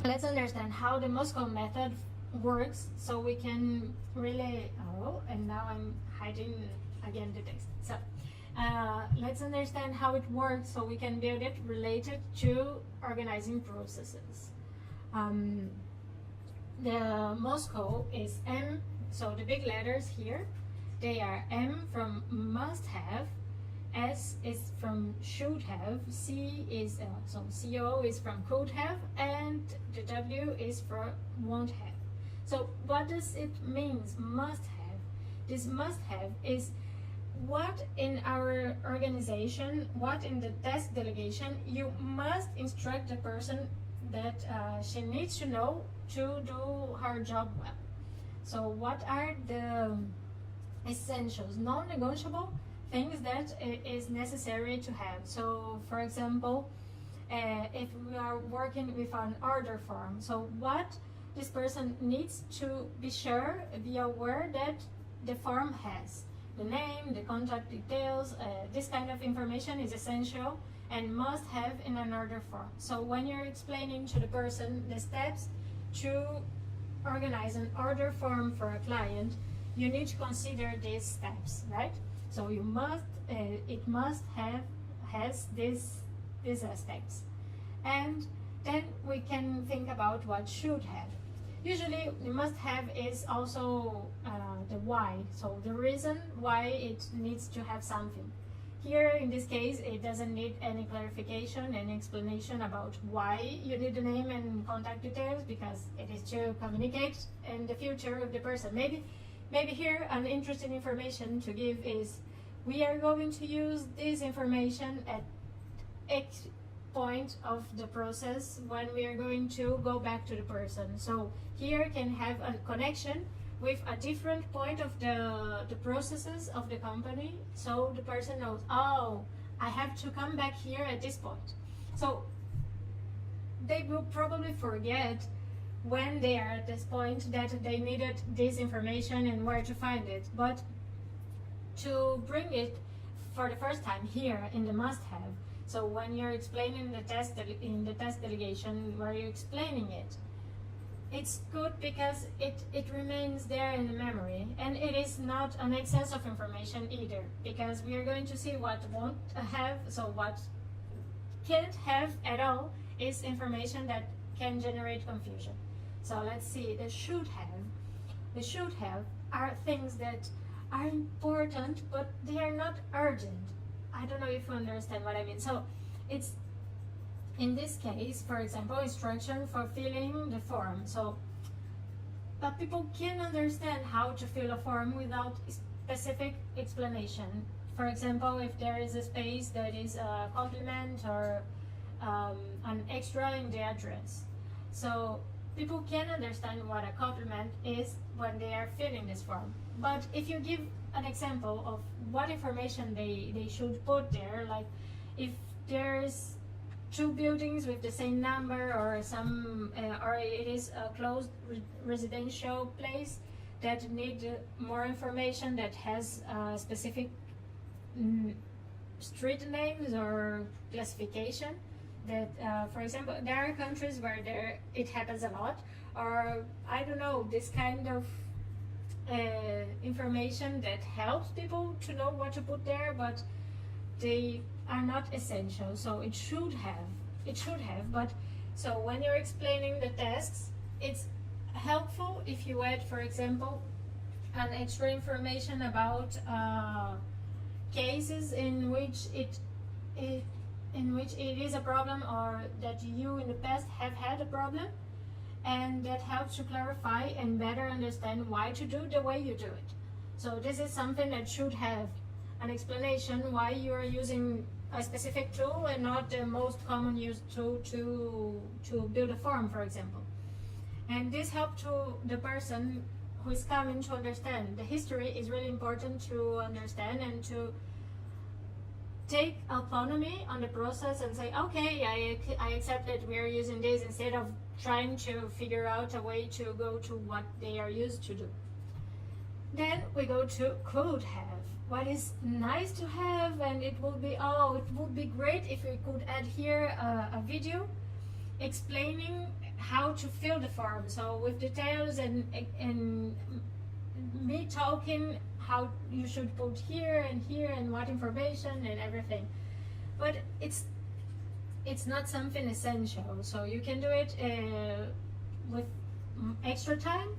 let's understand how the MoSCoW method works so we can really, oh, and now I'm hiding again the text. So let's understand how it works so we can build it related to organizing processes. The MoSCoW is M, so the big letters here, they are M from must have, S is from should have, C is, so CO is from could have, and the W is for won't have. So what does it mean, must have? This must have is what in our organization, what in the task delegation, you must instruct the person that she needs to know to do her job well. So what are the essentials, non-negotiable things that is necessary to have? So for example, if we are working with an order form, so what this person needs to be sure, be aware that the form has the name, the contact details, this kind of information is essential and must have in an order form. So when you're explaining to the person the steps to organize an order form for a client, you need to consider these steps, right? So you must, it must have, has these steps. And then we can think about what should have. Usually the must have is also the why, so the reason why it needs to have something. Here in this case it doesn't need any clarification, any explanation about why you need the name and contact details, because it is to communicate in the future of the person. Maybe here an interesting information to give is we are going to use this information at X point of the process when we are going to go back to the person. So here can have a connection with a different point of the processes of the company, so the person knows, oh, I have to come back here at this point. So they will probably forget when they are at this point that they needed this information and where to find it, but to bring it for the first time here in the must-have. So when you're explaining the task in the task delegation, where you're explaining it, it's good because it remains there in the memory, and it is not an excess of information either, because we are going to see what won't have, so what can't have at all is information that can generate confusion. So let's see, the should have. The should have are things that are important, but they are not urgent. I don't know if you understand what I mean. So it's, in this case, for example, instruction for filling the form. So, but people can understand how to fill a form without specific explanation. For example, if there is a space that is a complement or an extra in the address. So people can understand what a complement is when they are filling this form. But if you give an example of what information they should put there, like if there's two buildings with the same number, or some or it is a closed residential place that need more information, that has specific street names or classification, that for example there are countries where it happens a lot, or I don't know, this kind of information that helps people to know what to put there, but they are not essential. So it should have, but so when you're explaining the tasks, it's helpful if you add, for example, an extra information about cases in which it is a problem, or that you in the past have had a problem, and that helps to clarify and better understand why to do the way you do it. So this is something that should have an explanation why you are using a specific tool and not the most common used tool to build a form, for example. And this helps to the person who is coming to understand. The history is really important to understand and to take autonomy on the process and say, okay, I accept that we are using this, instead of trying to figure out a way to go to what they are used to do. Then we go to could have. What is nice to have, and it would be great if we could add here a video explaining how to fill the form. So with details and me talking how you should put here and what information and everything. But it's not something essential. So you can do it with extra time,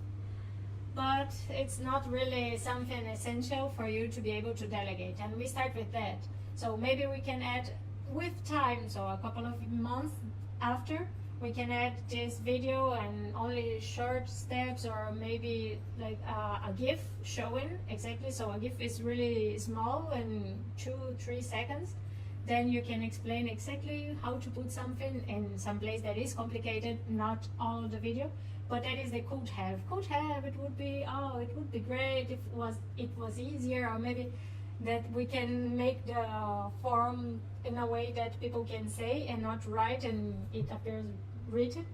but it's not really something essential for you to be able to delegate. And we start with that. So maybe we can add with time, so a couple of months after, we can add this video and only short steps, or maybe like a GIF showing exactly. So a GIF is really small and 2-3 seconds. Then you can explain exactly how to put something in some place that is complicated, not all the video. But that is the could have. Could have, it would be, oh, it would be great if it was easier, or maybe that we can make the form in a way that people can say and not write and it appears written.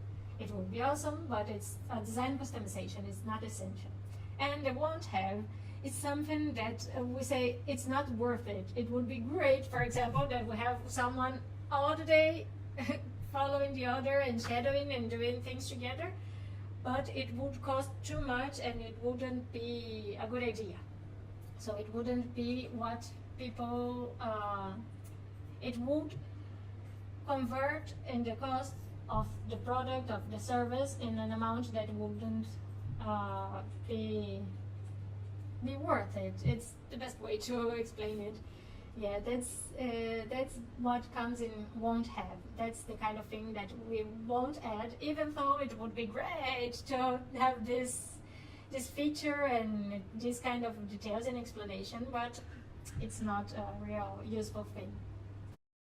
It would be awesome, but it's a design customization, it's not essential. And the won't have is something that we say it's not worth it. It would be great, for example, that we have someone all the day following the other and shadowing and doing things together, but it would cost too much and it wouldn't be a good idea. So it wouldn't be what people, it would convert in the cost of the product, of the service, in an amount that wouldn't be worth it. It's the best way to explain it. Yeah, that's what comes in won't have. That's the kind of thing that we won't add, even though it would be great to have this feature and this kind of details and explanation, but it's not a real useful thing.